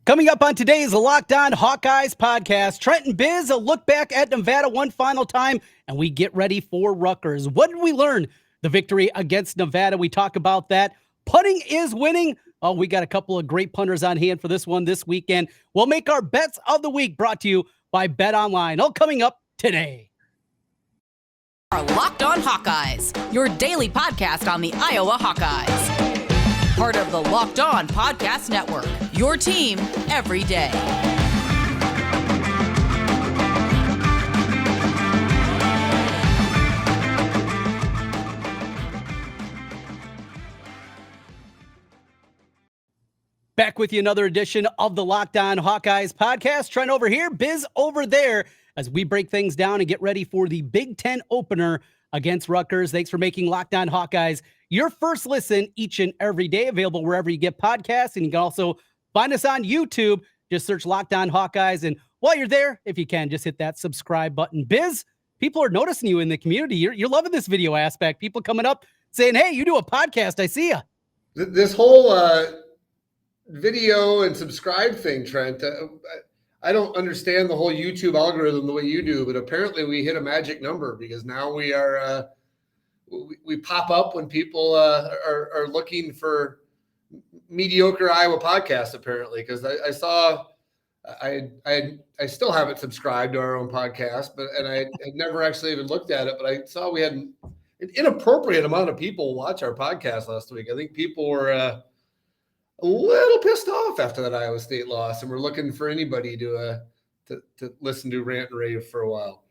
Coming up on today's Locked On Hawkeyes podcast, Trent and Biz, a look back at Nevada one final time, and we get ready for Rutgers. What did we learn? The victory against Nevada, we talk about that. Punting is winning. Oh, we got a couple of great punters on hand for this one this weekend. We'll make our bets of the week, brought to you by Bet Online. All coming up today. Our Locked On Hawkeyes, your daily podcast on the Iowa Hawkeyes. Part of the Locked On Podcast Network, your team every day. Back with you, another edition of the Locked On Hawkeyes podcast. Trent over here, Biz over there, as we break things down and get ready for the Big Ten opener against Rutgers. Thanks for making Locked On Hawkeyes your first listen each and every day, available wherever you get podcasts. And you can also find us on YouTube. Just search Locked On Hawkeyes. And while you're there, if you can, just hit that subscribe button. Biz, people are noticing you in the community. You're loving this video aspect. People coming up saying, hey, you do a podcast. I see you. This whole video and subscribe thing, Trent, I don't understand the whole YouTube algorithm the way you do, but apparently we hit a magic number because now we are we pop up when people are looking for mediocre Iowa podcasts, apparently, because I saw I still haven't subscribed to our own podcast, but I had never actually even looked at it, but I saw we had an inappropriate amount of people watch our podcast last week. I think people were a little pissed off after that Iowa State loss, and we're looking for anybody to listen to rant and rave for a while.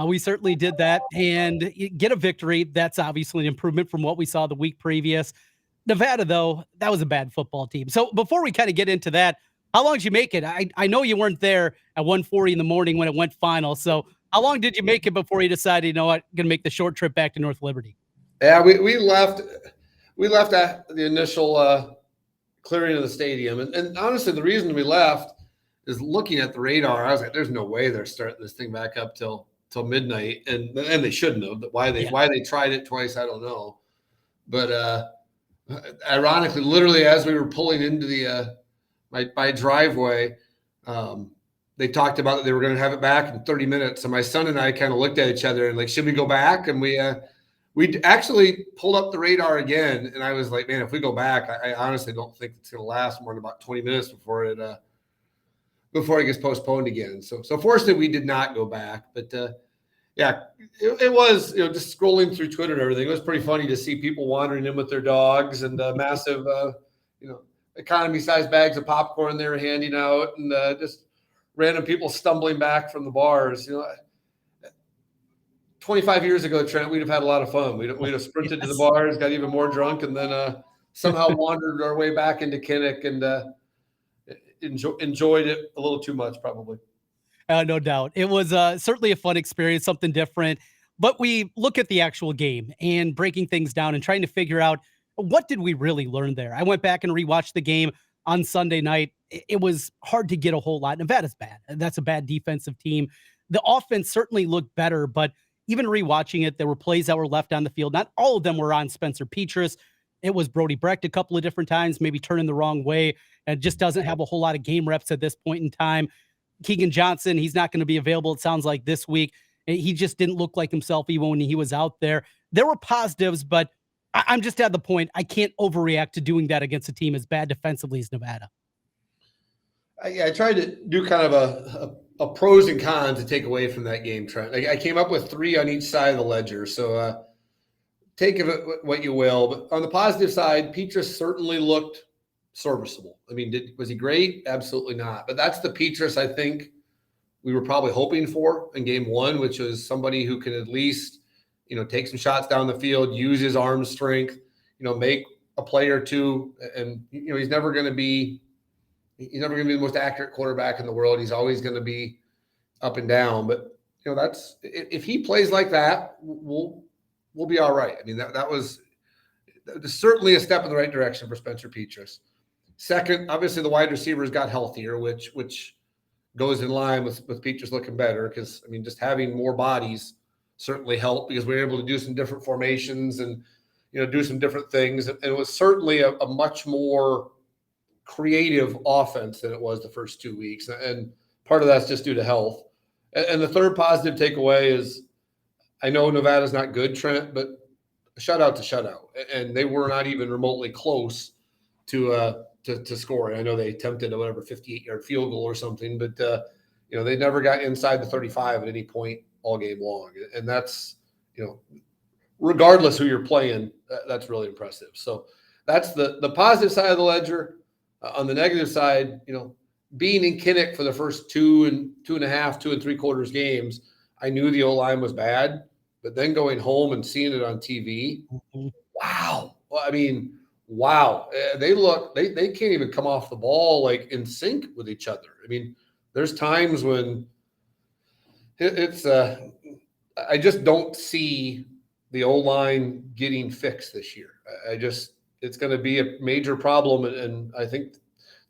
We certainly did that and get a victory. That's obviously an improvement from what we saw the week previous. Nevada, though, that was a bad football team. So before we kind of get into that, how long did you make it? I know you weren't there at 1:40 in the morning when it went final. So how long did you make it before you decided, you know what, going to make the short trip back to North Liberty? Yeah, we left at the initial clearing of the stadium. And honestly, the reason we left is looking at the radar. I was like, there's no way they're starting this thing back up till midnight. And they shouldn't have. But why they tried it twice, I don't know. But ironically, literally as we were pulling into the my driveway, they talked about that they were going to have it back in 30 minutes. And my son and I kind of looked at each other and like, should we go back? And we actually pulled up the radar again, and I was like, man, if we go back, I honestly don't think it's going to last more than about 20 minutes before it gets postponed again. So fortunately, we did not go back. But it was, just scrolling through Twitter and everything. It was pretty funny to see people wandering in with their dogs and massive, economy-sized bags of popcorn they were handing out, and just random people stumbling back from the bars. 25 years ago, Trent, we'd have had a lot of fun. We'd have sprinted to the bars, got even more drunk, and then somehow wandered our way back into Kinnick and enjoyed it a little too much, probably. No doubt. It was certainly a fun experience, something different. But we look at the actual game and breaking things down and trying to figure out, what did we really learn there? I went back and rewatched the game on Sunday night. It was hard to get a whole lot. Nevada's bad. That's a bad defensive team. The offense certainly looked better, but even rewatching it, there were plays that were left on the field. Not all of them were on Spencer Petras. It was Brody Brecht a couple of different times, maybe turning the wrong way, and just doesn't have a whole lot of game reps at this point in time. Keegan Johnson, he's not going to be available, it sounds like, this week. He just didn't look like himself even when he was out there. There were positives, but I'm just at the point I can't overreact to doing that against a team as bad defensively as Nevada. I tried to do kind of a pros and cons to take away from that game, Trent. I came up with 3 on each side of the ledger. So take of it what you will. But on the positive side, Petras certainly looked serviceable. I mean, was he great? Absolutely not. But that's the Petras I think we were probably hoping for in game 1, which was somebody who can at least, take some shots down the field, use his arm strength, make a play or two. And, he's never going to be the most accurate quarterback in the world. He's always going to be up and down. But, that's, if he plays like that, we'll be all right. I mean, that was certainly a step in the right direction for Spencer Petras. Second, obviously the wide receivers got healthier, which goes in line with Petras looking better because, I mean, just having more bodies certainly helped because we were able to do some different formations and, do some different things. And it was certainly a much more creative offense than it was the first 2 weeks. And part of that's just due to health. And the third positive takeaway is, I know Nevada's not good, Trent, but shutout to shutout. And they were not even remotely close to scoring. I know they attempted a 58-yard field goal or something, but they never got inside the 35 at any point all game long. And that's, regardless who you're playing, that's really impressive. So that's the positive side of the ledger. On the negative side, being in Kinnick for the first 2.5, 2 3/4 games, I knew the O-line was bad, but then going home and seeing it on TV, wow. Well, I mean, wow. They can't even come off the ball like in sync with each other. I mean, there's times when it's I just don't see the O-line getting fixed this year. It's going to be a major problem. And I think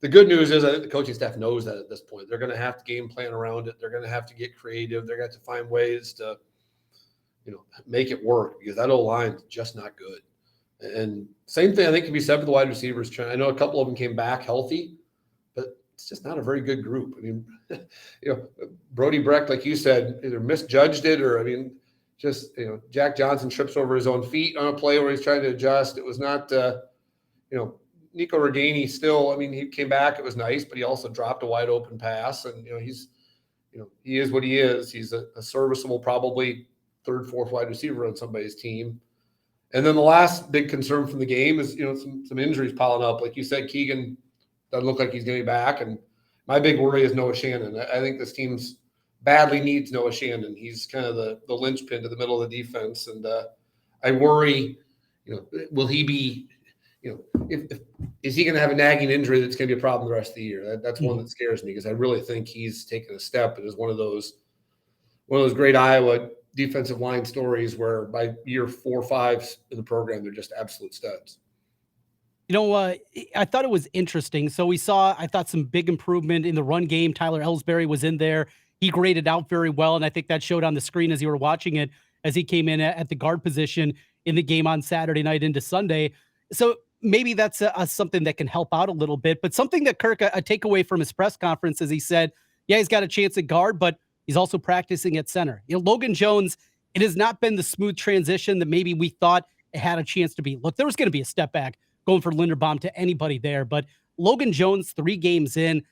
the good news is I think the coaching staff knows that at this point. They're going to have to game plan around it. They're going to have to get creative. They're going to have to find ways to, make it work, because that O-line is just not good. And same thing I think can be said for the wide receivers. I know a couple of them came back healthy, but it's just not a very good group. I mean, Brody Brecht, like you said, either misjudged it or, Jack Johnson trips over his own feet on a play where he's trying to adjust. It was not, Nico Reganey still, he came back. It was nice, but he also dropped a wide open pass. And, he is what he is. He's a serviceable, probably third, fourth wide receiver on somebody's team. And then the last big concern from the game is, some injuries piling up. Like you said, Keegan doesn't look like he's going to be back. And my big worry is Noah Shannon. I think this team's badly needs Noah Shannon. He's kind of the linchpin to the middle of the defense. And I worry, will he be, is he going to have a nagging injury that's going to be a problem the rest of the year? That's one that scares me, because I really think he's taken a step and is one of those great Iowa defensive line stories where by year 4 or 5 in the program, they're just absolute studs. I thought it was interesting. So we saw, I thought, some big improvement in the run game. Tyler Ellsbury was in there. He graded out very well, and I think that showed on the screen as you were watching it, as he came in at the guard position in the game on Saturday night into Sunday. So maybe that's something that can help out a little bit. But something that Kirk, a takeaway from his press conference, is he said, yeah, he's got a chance at guard, but he's also practicing at center. Logan Jones, it has not been the smooth transition that maybe we thought it had a chance to be. Look, there was going to be a step back going for Linderbaum to anybody there, but Logan Jones, 3 games in,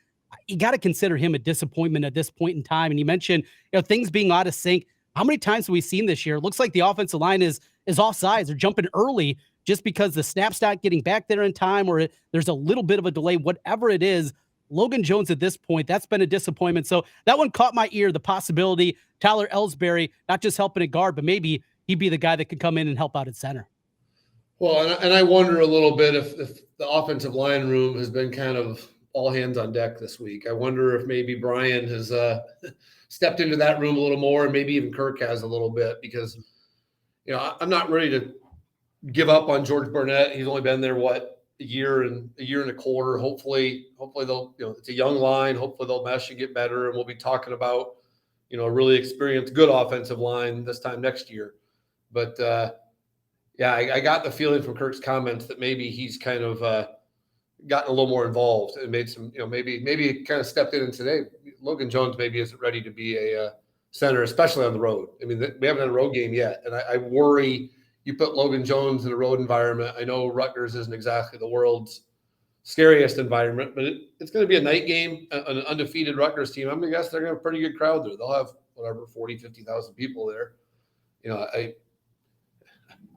you got to consider him a disappointment at this point in time. And you mentioned, things being out of sync. How many times have we seen this year? It looks like the offensive line is offsides or jumping early just because the snap's not getting back there in time, or there's a little bit of a delay, whatever it is. Logan Jones at this point, that's been a disappointment. So that one caught my ear, the possibility, Tyler Ellsbury, not just helping at guard, but maybe he'd be the guy that could come in and help out at center. Well, and I wonder a little bit if the offensive line room has been kind of all hands on deck this week. I wonder if maybe Brian has stepped into that room a little more, and maybe even Kirk has a little bit, because, I'm not ready to give up on George Burnett. He's only been there, a year and a quarter. Hopefully they'll, it's a young line. Hopefully they'll mesh and get better. And we'll be talking about, a really experienced, good offensive line this time next year. But I got the feeling from Kirk's comments that maybe he's kind of gotten a little more involved and made some, maybe kind of stepped in. And today, Logan Jones maybe isn't ready to be a center, especially on the road. We haven't had a road game yet. And I worry, you put Logan Jones in a road environment. I know Rutgers isn't exactly the world's scariest environment, but it's going to be a night game, an undefeated Rutgers team. I'm going to guess they're going to have a pretty good crowd there. They'll have 40, 50,000 people there.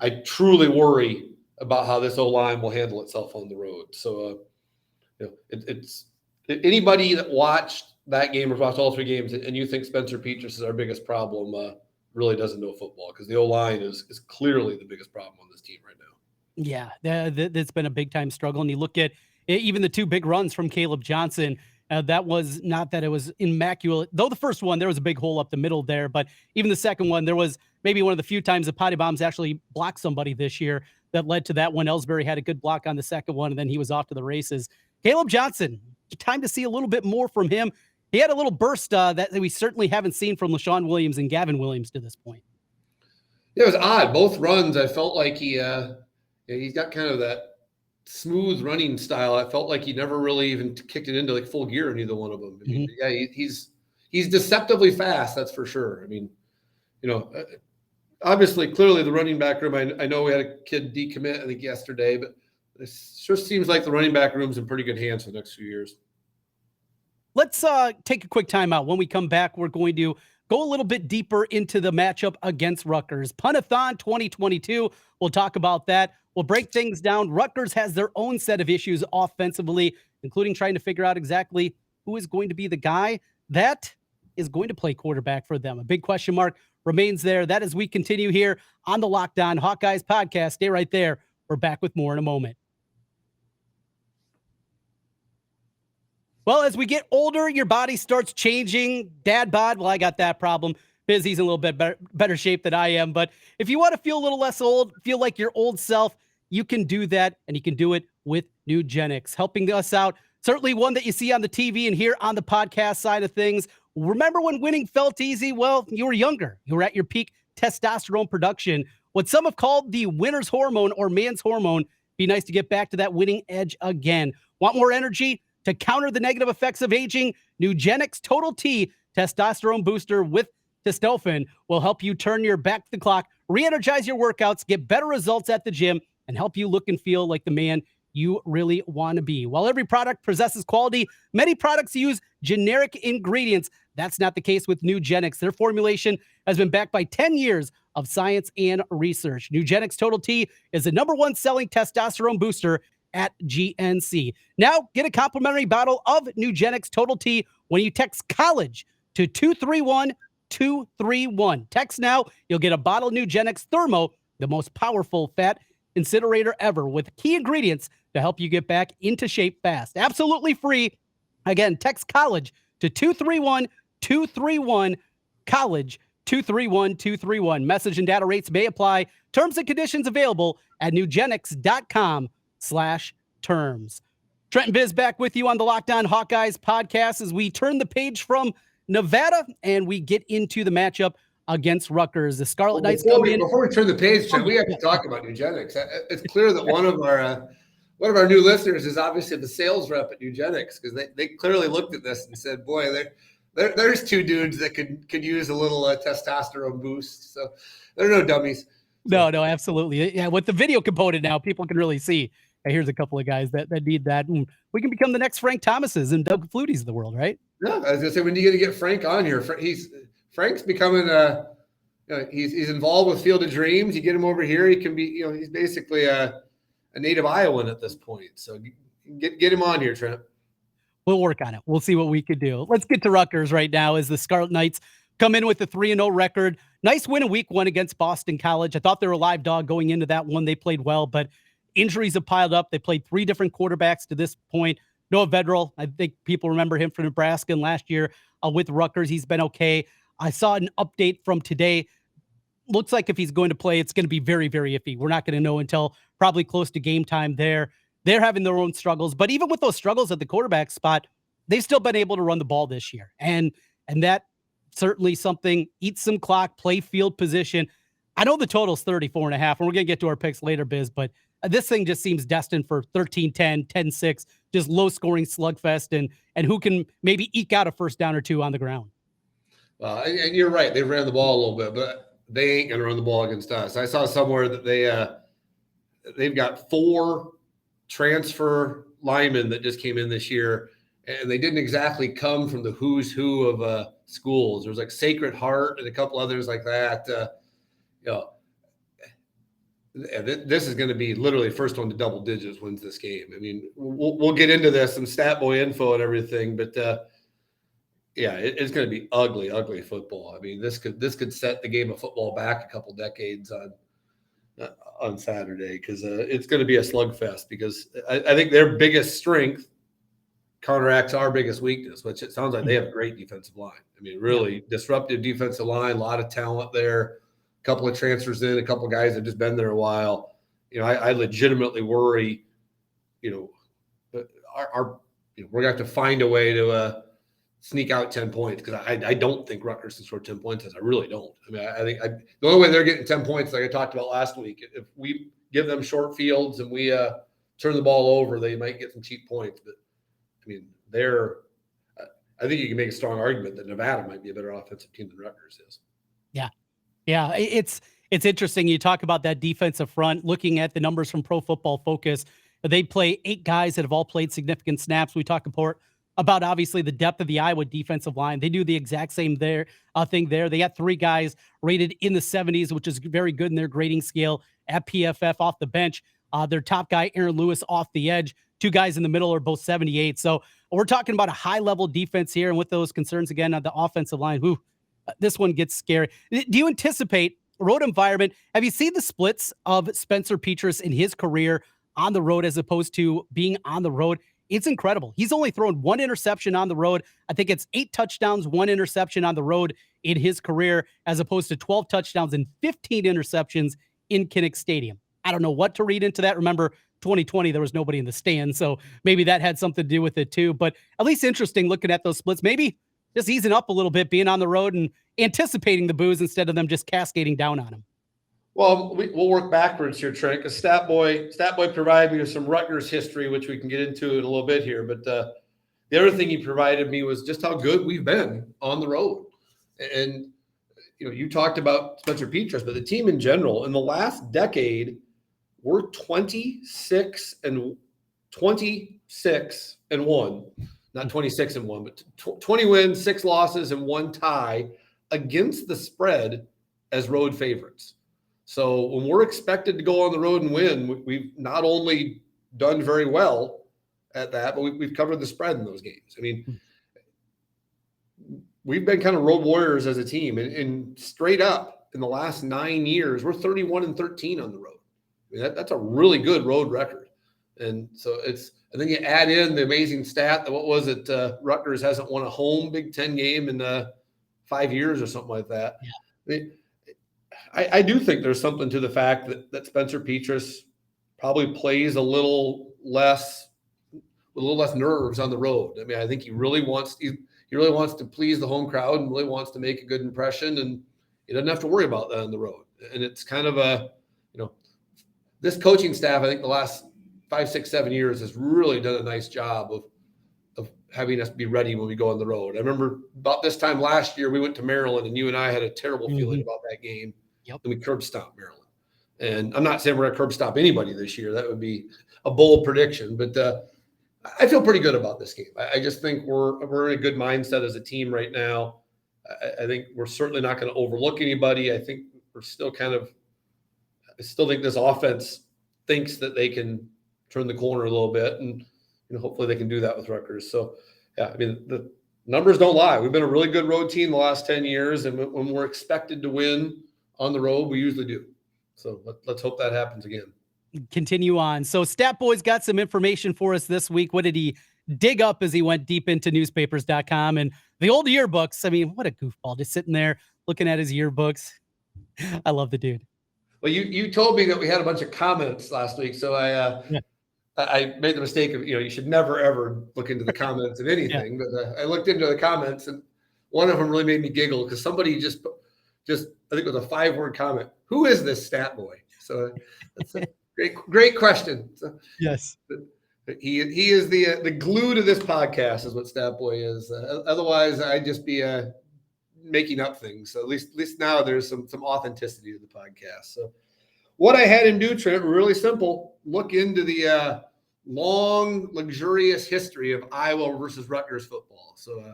I truly worry about how this O-line will handle itself on the road. So, it's anybody that watched that game or watched all 3 games and you think Spencer Petras is our biggest problem, really doesn't know football, because the O-line is clearly the biggest problem on this team right now. Yeah, that's been a big time struggle. And you look at even the 2 big runs from Caleb Johnson. That was not that it was immaculate, though the first one, there was a big hole up the middle there. But even the second one, there was maybe one of the few times that Potty Bombs actually blocked somebody this year that led to that one. Ellsbury had a good block on the second one, and then he was off to the races. Caleb Johnson, time to see a little bit more from him. He had a little burst that we certainly haven't seen from LaShawn Williams and Gavin Williams to this point. Yeah, it was odd. Both runs, I felt like he's got kind of that smooth running style. I felt like he never really even kicked it into like full gear in either one of them. I mean, yeah, he's deceptively fast. That's for sure. I mean, obviously, clearly the running back room. I know we had a kid decommit, I think yesterday, but it sure seems like the running back room's in pretty good hands for the next few years. Let's take a quick timeout. When we come back, we're going to go a little bit deeper into the matchup against Rutgers. Punt-a-thon 2022. We'll talk about that. We'll break things down. Rutgers has their own set of issues offensively, including trying to figure out exactly who is going to be the guy that is going to play quarterback for them. A big question mark remains there. That as we continue here on the Locked On Hawkeyes podcast. Stay right there. We're back with more in a moment. Well, as we get older, your body starts changing. Dad bod, well, I got that problem. He's in a little bit better shape than I am. But if you want to feel a little less old, feel like your old self, you can do that, and you can do it with Nugenix, helping us out. Certainly one that you see on the TV and here on the podcast side of things. Remember when winning felt easy? Well, you were younger. You were at your peak testosterone production. What some have called the winner's hormone or man's hormone. Be nice to get back to that winning edge again. Want more energy? To counter the negative effects of aging, Nugenix Total T testosterone booster with testofen will help you turn your back to the clock, re-energize your workouts, get better results at the gym, and help you look and feel like the man you really want to be. While every product possesses quality, many products use generic ingredients. That's not the case with Nugenix. Their formulation has been backed by 10 years of science and research. Nugenix Total T is the #1 selling testosterone booster at GNC. Now, get a complimentary bottle of Nugenix Total T when you text COLLEGE to 231-231. Text now, you'll get a bottle of Nugenix Thermo, the most powerful fat incinerator ever, with key ingredients to help you get back into shape fast. Absolutely free. Again, text COLLEGE to 231-231, COLLEGE 231-231. Message and data rates may apply. Terms and conditions available at nugenix.com/terms. Trent and Biz back with you on the Locked On Hawkeyes podcast as we turn the page from Nevada and we get into the matchup against Rutgers. The Scarlet Knights come in. Before we turn the page, Trent, we have to talk about Nugenix. It's clear that one of our new listeners is obviously the sales rep at Nugenix, because they clearly looked at this and said, boy, there's two dudes that could use a little testosterone boost. So they're no dummies. No, absolutely. Yeah, with the video component now, people can really see, hey, here's a couple of guys that need that. And we can become the next Frank Thomases and Doug Flutie's of the world, right? Yeah, I was going to say, when you get Frank on here, Frank's becoming he's involved with Field of Dreams. You get him over here, he can be, he's basically a native Iowan at this point. So get him on here, Trent. We'll work on it. We'll see what we could do. Let's get to Rutgers right now as the Scarlet Knights come in with a 3-0 record. Nice win in week 1 against Boston College. I thought they were a live dog going into that one. They played well, but injuries have piled up. They played 3 different quarterbacks to this point. Noah Vedral, I think people remember him from Nebraska, and last year with Rutgers, he's been okay. I saw an update from today. Looks like if he's going to play, it's going to be very, very iffy. We're not going to know until probably close to game time there. They're having their own struggles, but even with those struggles at the quarterback spot, they've still been able to run the ball this year. And that certainly something, eat some clock, play field position. I know the total's 34.5, and we're going to get to our picks later, Biz, but this thing just seems destined for 13-10, 10-6, just low-scoring slugfest, and who can maybe eke out a first down or two on the ground. Well, and you're right. They ran the ball a little bit, but they ain't going to run the ball against us. I saw somewhere that they've got 4 transfer linemen that just came in this year, and they didn't exactly come from the who's who of schools. There was like Sacred Heart and a couple others like that. This is going to be literally first one to double digits wins this game. I mean, we'll get into this, some stat boy info and everything, but it's going to be ugly football. I mean, this could set the game of football back a couple decades on Saturday, because it's going to be a slugfest, because I think their biggest strength counteracts our biggest weakness, which it sounds like they have a great defensive line. I mean, really disruptive defensive line, a lot of talent there, a couple of transfers in, a couple of guys that have just been there a while. I legitimately worry, we're going to have to find a way to sneak out 10 points, because I don't think Rutgers can score 10 points. I really don't. I mean, I think the only way they're getting 10 points, like I talked about last week, if we give them short fields and we turn the ball over, they might get some cheap points. But I mean, I think you can make a strong argument that Nevada might be a better offensive team than Rutgers is. Yeah. Yeah. It's interesting. You talk about that defensive front, looking at the numbers from Pro Football Focus. They play 8 guys that have all played significant snaps. We talk about obviously the depth of the Iowa defensive line. They do the exact same thing there. They got 3 guys rated in the 70s, which is very good in their grading scale at PFF off the bench. Their top guy, Aaron Lewis, off the edge. 2 guys in the middle are both 78. So we're talking about a high-level defense here. And with those concerns, again, on the offensive line, this one gets scary. Do you anticipate road environment? Have you seen the splits of Spencer Petras in his career on the road as opposed to being on the road? It's incredible. He's only thrown 1 interception on the road. I think it's 8 touchdowns, 1 interception on the road in his career, as opposed to 12 touchdowns and 15 interceptions in Kinnick Stadium. I don't know what to read into that. Remember, 2020, there was nobody in the stands, so maybe that had something to do with it too. But at least interesting looking at those splits. Maybe just easing up a little bit, being on the road and anticipating the boos instead of them just cascading down on him. Well, we'll work backwards here, Trent, because StatBoy provided me with some Rutgers history, which we can get into in a little bit here. But the other thing he provided me was just how good we've been on the road. And, you talked about Spencer Petras, but the team in general, in the last decade, we're 26 and 1, not 26 and 1, but 20 wins, 6 losses, and 1 tie against the spread as road favorites. So when we're expected to go on the road and win, we've not only done very well at that, but we've covered the spread in those games. I mean, we've been kind of road warriors as a team, and straight up in the last 9 years, we're 31-13 on the road. I mean, that's a really good road record. And so and then you add in the amazing stat that, Rutgers hasn't won a home Big Ten game in 5 years or something like that. Yeah. I mean, I do think there's something to the fact that Spencer Petras probably plays a little less nerves on the road. I mean, I think he really wants to please the home crowd and really wants to make a good impression, and he doesn't have to worry about that on the road. And it's kind of this coaching staff, I think the last 5, 6, 7 years has really done a nice job of having us be ready when we go on the road. I remember about this time last year, we went to Maryland, and you and I had a terrible feeling about that game. Yep. And we curb stomped Maryland. And I'm not saying we're going to curb stomp anybody this year. That would be a bold prediction. But I feel pretty good about this game. I just think we're in a good mindset as a team right now. I think we're certainly not going to overlook anybody. I think we're still I still think this offense thinks that they can turn the corner a little bit, and hopefully they can do that with Rutgers. So, yeah, I mean, the numbers don't lie. We've been a really good road team the last 10 years, and when we're expected to win on the road, we usually do. So let's hope that happens again. Continue on. So StatBoy's got some information for us this week. What did he dig up as he went deep into newspapers.com and the old yearbooks? I mean, what a goofball, just sitting there looking at his yearbooks. I love the dude. Well, you told me that we had a bunch of comments last week, so I made the mistake of, you should never, ever look into the comments of anything. Yeah. But I looked into the comments, and one of them really made me giggle because somebody just I think it was a 5-word comment. Who is this StatBoy? So that's a great question. So, yes. He is the glue to this podcast is what StatBoy is. Otherwise, I'd just be making up things. So at least now there's some authenticity to the podcast. So what I had him do, Trent, really simple. Look into the long, luxurious history of Iowa versus Rutgers football. So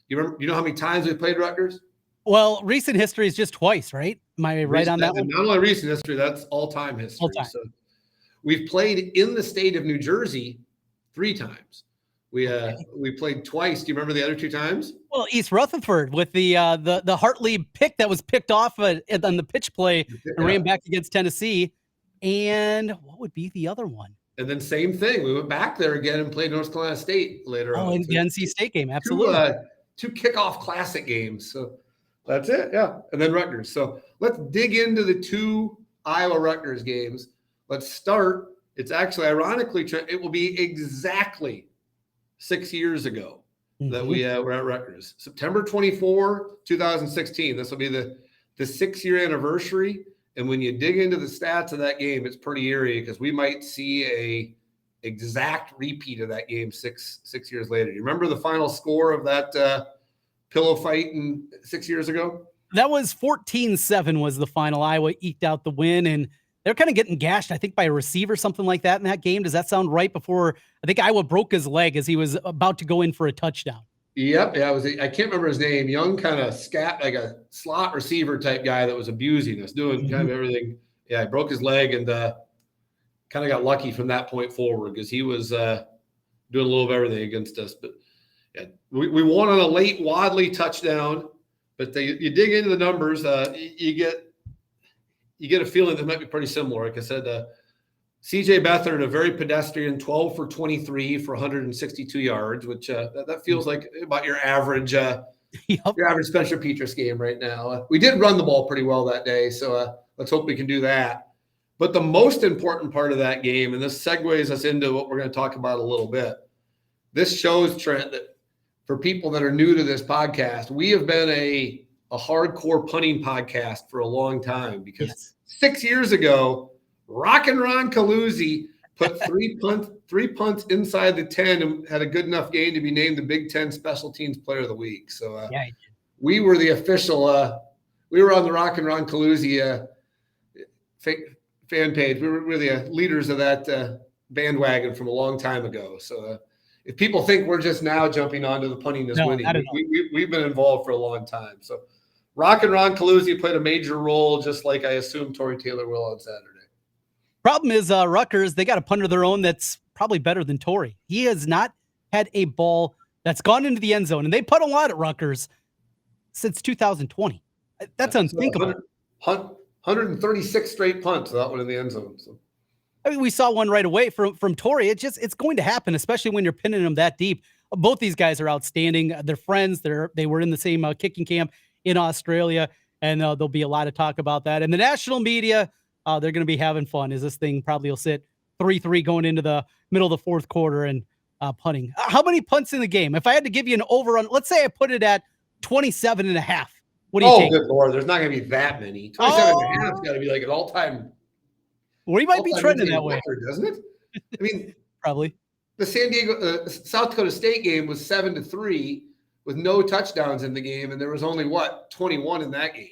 you know how many times we played Rutgers? Well, recent history is just twice, right? Am I right on that one? Not only recent history, that's all-time history. All-time. So we've played in the state of New Jersey 3 times. We played twice. Do you remember the other 2 times? Well, East Rutherford with the Hartley pick that was picked off on the pitch play and ran back against Tennessee. And what would be the other one? And then same thing. We went back there again and played North Carolina State later on. Oh, in the NC State game. Absolutely. 2 kickoff classic games. So that's it. Yeah. And then Rutgers. So let's dig into the 2 Iowa Rutgers games. Let's start. It's actually, ironically, it will be exactly 6 years ago that we were at Rutgers. September 24, 2016. This will be the 6-year anniversary. And when you dig into the stats of that game, it's pretty eerie because we might see a exact repeat of that game six years later. You remember the final score of that pillow fight 6 years ago? That was 14-7 was the final. Iowa eked out the win, and they're kind of getting gashed, I think, by a receiver, something like that in that game. Does that sound right? Before, I think Iowa broke his leg as he was about to go in for a touchdown. Yep. Yeah, I can't remember his name. Young, kind of like a slot receiver type guy that was abusing us, doing kind of everything. Yeah, he broke his leg and kind of got lucky from that point forward because he was doing a little of everything against us. But yeah, we won on a late Wadley touchdown. But you dig into the numbers, you get a feeling that might be pretty similar. Like I said, C.J. Beathard, a very pedestrian, 12 for 23 for 162 yards, which that feels like about your average your average Spencer Petras game right now. We did run the ball pretty well that day, so let's hope we can do that. But the most important part of that game, and this segues us into what we're going to talk about a little bit, this shows, Trent, that for people that are new to this podcast, we have been a hardcore punting podcast for a long time because 6 years ago, Rockin' Ron Caluzzi put three punts inside the 10 and had a good enough game to be named the Big Ten Special Teams Player of the Week. So we were the official we were on the Rockin' Ron Caluzzi fan page. We were the leaders of that bandwagon from a long time ago. So if people think we're just now jumping onto the punting is winning, we've been involved for a long time. So Rockin' Ron Caluzzi played a major role, just like I assume Tory Taylor will on Saturday. Problem is, Rutgers, they got a punter of their own that's probably better than Tory. He has not had a ball that's gone into the end zone, and they punt a lot at Rutgers since 2020. That's unthinkable. 136 straight punts, that one in the end zone. So. I mean, we saw one right away from Tory. It's going to happen, especially when you're pinning them that deep. Both these guys are outstanding. They're friends. They were in the same kicking camp in Australia, and there'll be a lot of talk about that. And the national media, they're going to be having fun as this thing probably will sit 3-3 going into the middle of the fourth quarter and punting. How many punts in the game? If I had to give you an over on, let's say I put it at 27.5. What do you think? Oh, good Lord. There's not going to be that many. 27.5 has got to be like an all-time. Well, he might be trending that way, doesn't it? I mean, probably. The San Diego, South Dakota State game was 7-3 with no touchdowns in the game, and there was only 21 in that game.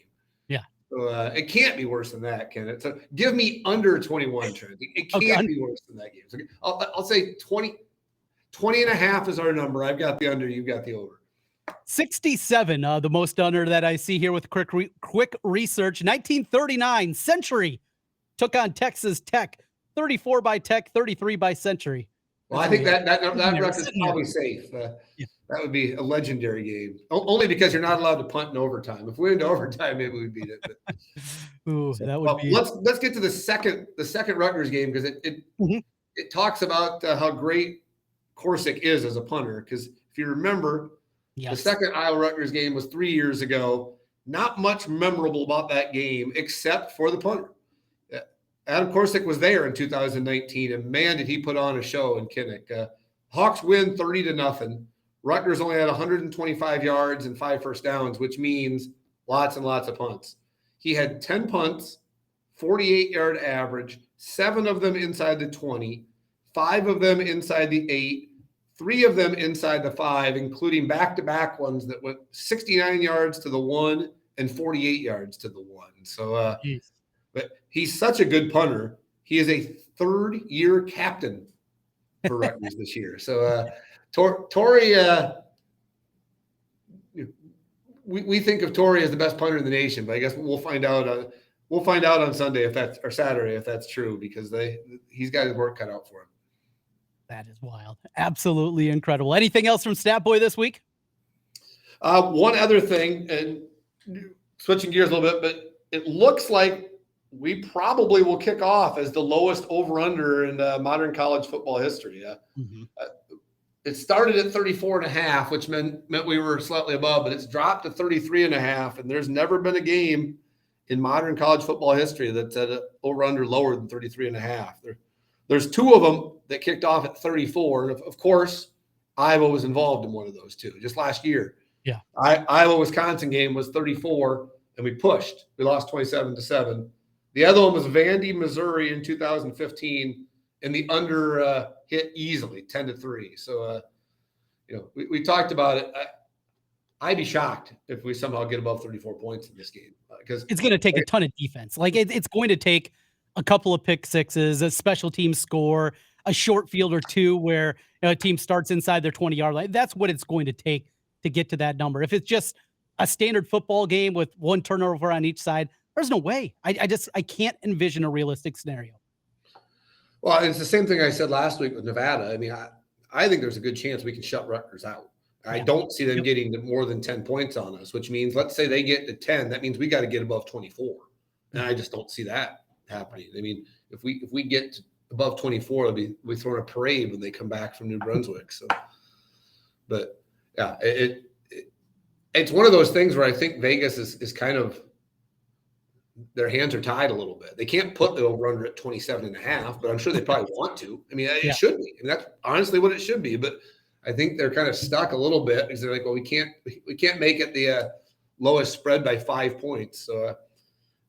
Yeah. So it can't be worse than that, can it? So give me under 21, Trent. It can't be worse than that game. So I'll say 20.5 is our number. I've got the under. You've got the over. 67, the most under that I see here with quick research. 1939, Century took on Texas Tech. 34 by Tech, 33 by Century. Well, I think that record is probably safe. That would be a legendary game. Only because you're not allowed to punt in overtime. If we went into overtime, maybe we'd beat it. But. Ooh, that would be. Let's get to the second Rutgers game because it talks about how great Korsick is as a punter. Because if you remember, the second Iowa Rutgers game was 3 years ago. Not much memorable about that game except for the punter. Adam Korsick was there in 2019, and man, did he put on a show in Kinnick. Hawks win 30-0. Rutgers only had 125 yards and 5 first downs, which means lots and lots of punts. He had 10 punts, 48-yard average, 7 of them inside the 20, 5 of them inside the 8, 3 of them inside the 5, including back-to-back ones that went 69 yards to the 1 and 48 yards to the 1. So, but he's such a good punter. He is a third-year captain for Rutgers this year. So, Tory, we think of Tory as the best punter in the nation, but I guess we'll find out. We'll find out on Sunday or Saturday if that's true, because he's got his work cut out for him. That is wild. Absolutely incredible. Anything else from Stat Boy this week? One other thing, and switching gears a little bit, but it looks like we probably will kick off as the lowest over-under in modern college football history. It started at 34.5, which meant we were slightly above, but it's dropped to 33.5, and there's never been a game in modern college football history that's at over-under lower than 33.5. There's 2 of them that kicked off at 34, and of course, Iowa was involved in one of those 2 just last year. Yeah, Iowa-Wisconsin game was 34, and we pushed. We lost 27-7. The other one was Vandy, Missouri in 2015, and the under hit easily 10-3. So, we talked about it. I'd be shocked if we somehow get above 34 points in this game, because it's going to take a ton of defense. Like it's going to take a couple of pick sixes, a special team score, a short field or two where a team starts inside their 20-yard line. That's what it's going to take to get to that number. If it's just a standard football game with one turnover on each side, there's no way. I can't envision a realistic scenario. Well, it's the same thing I said last week with Nevada. I mean, I think there's a good chance we can shut Rutgers out. I don't see them getting more than 10 points on us, which means, let's say they get to 10, that means we got to get above 24. And I just don't see that happening. I mean, if we get above 24, we throw a parade when they come back from New Brunswick. So, but yeah, it's one of those things where I think Vegas is kind of, their hands are tied a little bit. They can't put the over under at 27.5, but I'm sure they probably want to. I mean, it should be. I mean, that's honestly what it should be. But I think they're kind of stuck a little bit because they're like, well, we can't make it the lowest spread by 5 points. So, I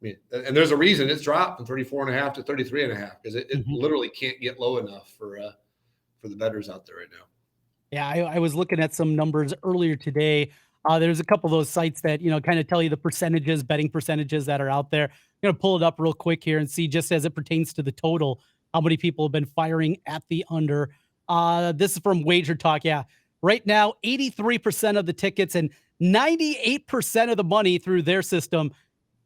mean, and there's a reason it's dropped from 34.5 to 33.5 because it literally can't get low enough for the bettors out there right now. Yeah, I was looking at some numbers earlier today. There's a couple of those sites that, kind of tell you the percentages, betting percentages that are out there. I'm going to pull it up real quick here and see, just as it pertains to the total, how many people have been firing at the under. This is from Wager Talk. Yeah. Right now, 83% of the tickets and 98% of the money through their system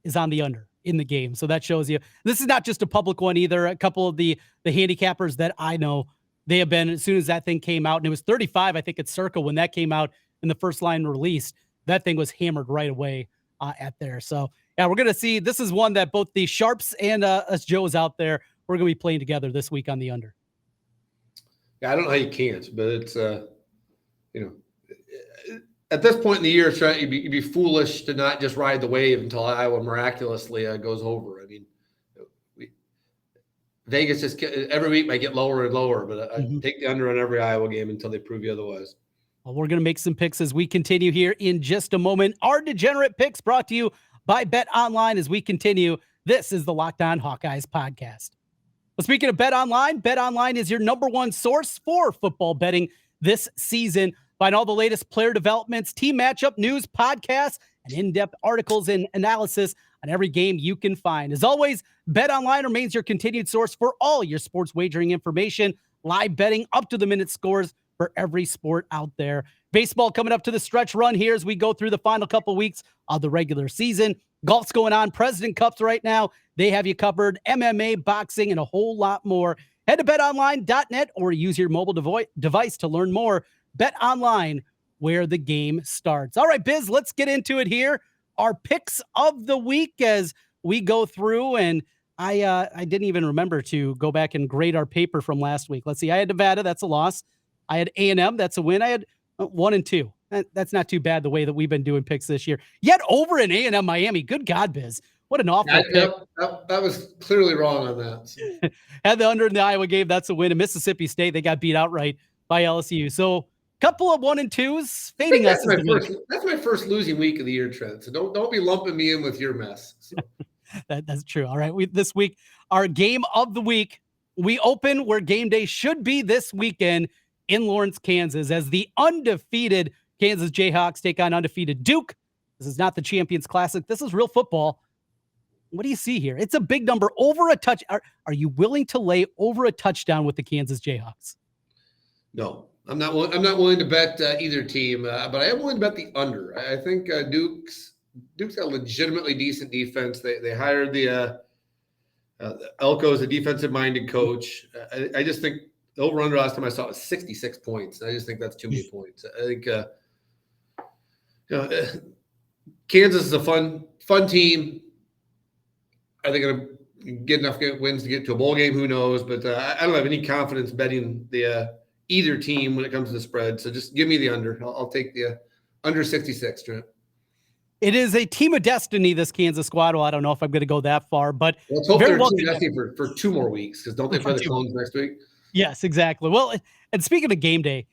is on the under in the game. So that shows you this is not just a public one either. A couple of the handicappers that I know, they have been, as soon as that thing came out, and it was 35, I think, at Circa when that came out in the first line release, that thing was hammered right away at there. So yeah, we're going to see, this is one that both the Sharps and us Joes out there, we're going to be playing together this week on the under. Yeah, I don't know how you can't, but it's, at this point in the year, you'd be foolish to not just ride the wave until Iowa miraculously goes over. I mean, Vegas just every week might get lower and lower, but I take the under on every Iowa game until they prove you otherwise. Well, we're going to make some picks as we continue here in just a moment. Our Degenerate Picks brought to you by Bet Online as we continue. This is the Locked On Hawkeyes podcast. Well, speaking of Bet Online is your number one source for football betting this season. Find all the latest player developments, team matchup news, podcasts, and in-depth articles and analysis on every game you can find. As always, Bet Online remains your continued source for all your sports wagering information, live betting, up-to-the-minute scores for every sport out there. Baseball coming up to the stretch run here as we go through the final couple weeks of the regular season. Golf's going on, President Cups right now. They have you covered. MMA, boxing, and a whole lot more. Head to betonline.net or use your mobile device to learn more. Bet Online, where the game starts. All right, Biz, let's get into it here. Our picks of the week as we go through, and I didn't even remember to go back and grade our paper from last week. Let's see. I had Nevada. That's a loss. I had A&M. That's a win. I had 1 and 2. That's not too bad the way that we've been doing picks this year. Yet over in A&M Miami. Good God, Biz. What an awful pick. That was clearly wrong on that. Had the under in the Iowa game. That's a win. And Mississippi State, they got beat outright by LSU. So couple of 1 and 2s fading us. That's my first losing week of the year, Trent. So don't be lumping me in with your mess. So. That's true. All right. This week, our game of the week, we open where game day should be this weekend in Lawrence, Kansas, as the undefeated Kansas Jayhawks take on undefeated Duke. This is not the Champions Classic. This is real football. What do you see here? It's a big number, over a touch. Are you willing to lay over a touchdown with the Kansas Jayhawks? No, I'm not willing to bet either team, but I am willing to bet the under. I think Duke's got a legitimately decent defense. They hired the Elko as a defensive-minded coach. I just think the over-under last time I saw it was 66 points. I just think that's too many points. I think Kansas is a fun team. Are they going to get enough wins to get to a bowl game? Who knows? But I don't have any confidence betting the either team when it comes to the spread. So just give me the under. I'll take the under 66, Trent. It is a team of destiny, this Kansas squad. Well, I don't know if I'm going to go that far, but let's hope they're a team of destiny for 2 more weeks, because don't they play the Clones next week? Yes, exactly. Well, and speaking of game day,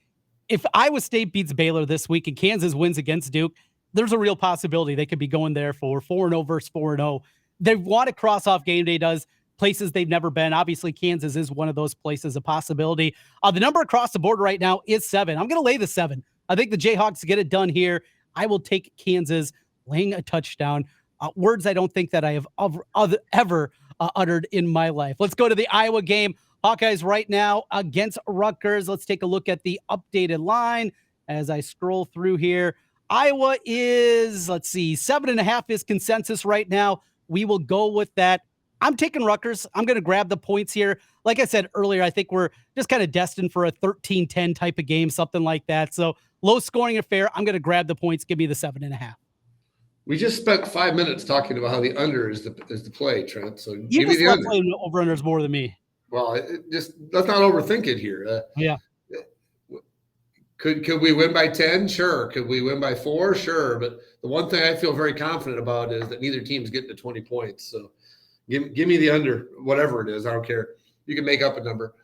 if Iowa State beats Baylor this week and Kansas wins against Duke, there's a real possibility they could be going there for 4-0 versus 4-0. They want to cross off game day does places they've never been. Obviously, Kansas is one of those places, a possibility. The number across the board right now is 7. I'm going to lay the 7. I think the Jayhawks get it done here. I will take Kansas laying a touchdown. Words I don't think that I have ever uttered in my life. Let's go to the Iowa game. Hawkeyes right now against Rutgers. Let's take a look at the updated line as I scroll through here. Iowa is, 7.5 is consensus right now. We will go with that. I'm taking Rutgers. I'm going to grab the points here. Like I said earlier, I think we're just kind of destined for a 13-10 type of game, something like that. So low scoring affair. I'm going to grab the points. Give me the 7.5. We just spent 5 minutes talking about how the under is the play, Trent. So You give me the under. Over-unders more than me. Well, let's not overthink it here. Yeah. Could we win by 10? Sure. Could we win by 4? Sure. But the one thing I feel very confident about is that neither team's getting to 20 points. So give me the under, whatever it is. I don't care. You can make up a number.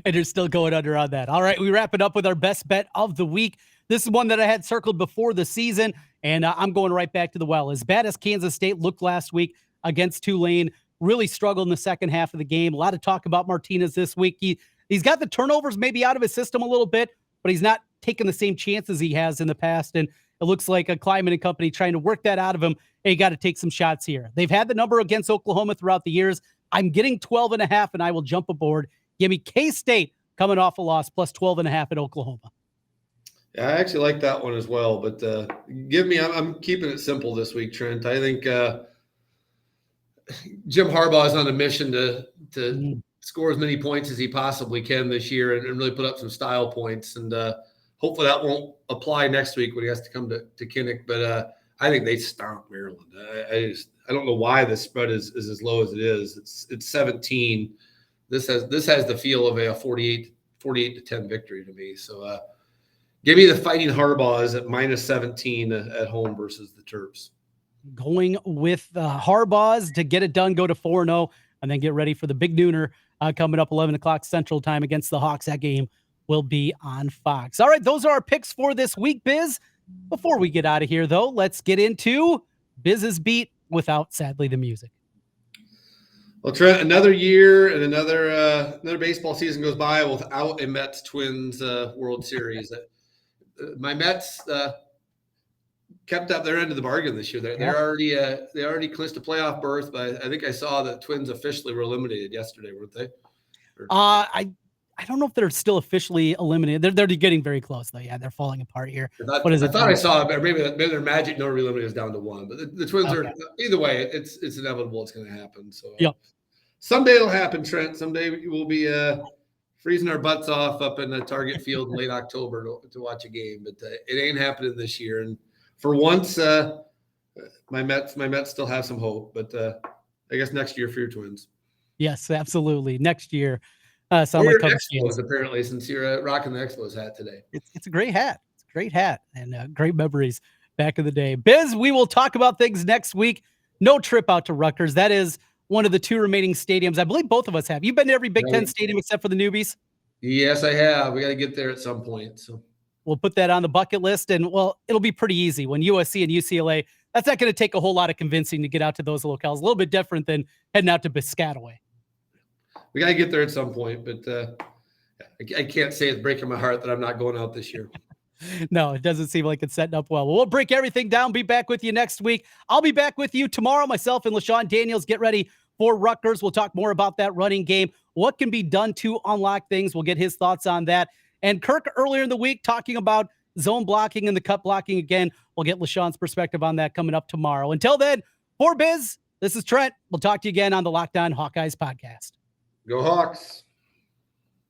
And you're still going under on that. All right, we wrap it up with our best bet of the week. This is one that I had circled before the season, and I'm going right back to the well. As bad as Kansas State looked last week against Tulane, really struggled in the second half of the game. A lot of talk about Martinez this week. He's got the turnovers maybe out of his system a little bit, but he's not taking the same chances he has in the past. And it looks like a Kleiman and company trying to work that out of him. Hey, you got to take some shots here. They've had the number against Oklahoma throughout the years. I'm getting 12.5, and I will jump aboard. Give me K-State coming off a loss plus 12.5 at Oklahoma. Yeah, I actually like that one as well. But I'm keeping it simple this week, Trent. I think Jim Harbaugh is on a mission to score as many points as he possibly can this year and really put up some style points. And hopefully that won't apply next week when he has to come to Kinnick. But I think they stomp Maryland. I don't know why the spread is as low as it is. It's 17. This has the feel of a 48-10 victory to me. So give me the Fighting Harbaughs at minus 17 at home versus the Terps. Going with the Harbaughs to get it done, go to 4-0, and then get ready for the big nooner coming up 11 o'clock Central Time against the Hawks. That game will be on Fox. All right, those are our picks for this week, Biz. Before we get out of here, though, let's get into Biz's beat without, sadly, the music. Well, Trent, another year and another baseball season goes by without a Mets Twins World Series. My Mets kept up their end of the bargain this year. They already clinched a playoff berth, but I think I saw that Twins officially were eliminated yesterday, weren't they? I don't know if they're still officially eliminated. They're getting very close, though. Yeah, they're falling apart here. I thought I saw it, but maybe their magic number eliminated is down to 1. But the Twins are either way. It's inevitable. It's going to happen. So someday it'll happen, Trent. Someday we'll be freezing our butts off up in the Target Field in late October to watch a game. But it ain't happening this year. And for once, my Mets still have some hope. But I guess next year for your Twins. Yes, absolutely. Next year. Sound like Expos, apparently, since you're rocking the Expos hat today. It's a great hat. It's a great hat and great memories back in the day. Biz, we will talk about things next week. No trip out to Rutgers. That is one of the 2 remaining stadiums. I believe both of us have. You've been to every Big Ten stadium except for the newbies? Yes, I have. We got to get there at some point. So we'll put that on the bucket list. And, well, it'll be pretty easy. When USC and UCLA, that's not going to take a whole lot of convincing to get out to those locales. A little bit different than heading out to Piscataway. We got to get there at some point, but I can't say it's breaking my heart that I'm not going out this year. No, it doesn't seem like it's setting up well. We'll break everything down. Be back with you next week. I'll be back with you tomorrow. Myself and LaShawn Daniels get ready for Rutgers. We'll talk more about that running game. What can be done to unlock things? We'll get his thoughts on that. And Kirk earlier in the week talking about zone blocking and the cut blocking again. We'll get LaShawn's perspective on that coming up tomorrow. Until then, for Biz, this is Trent. We'll talk to you again on the Locked On Hawkeyes podcast. Go Hawks.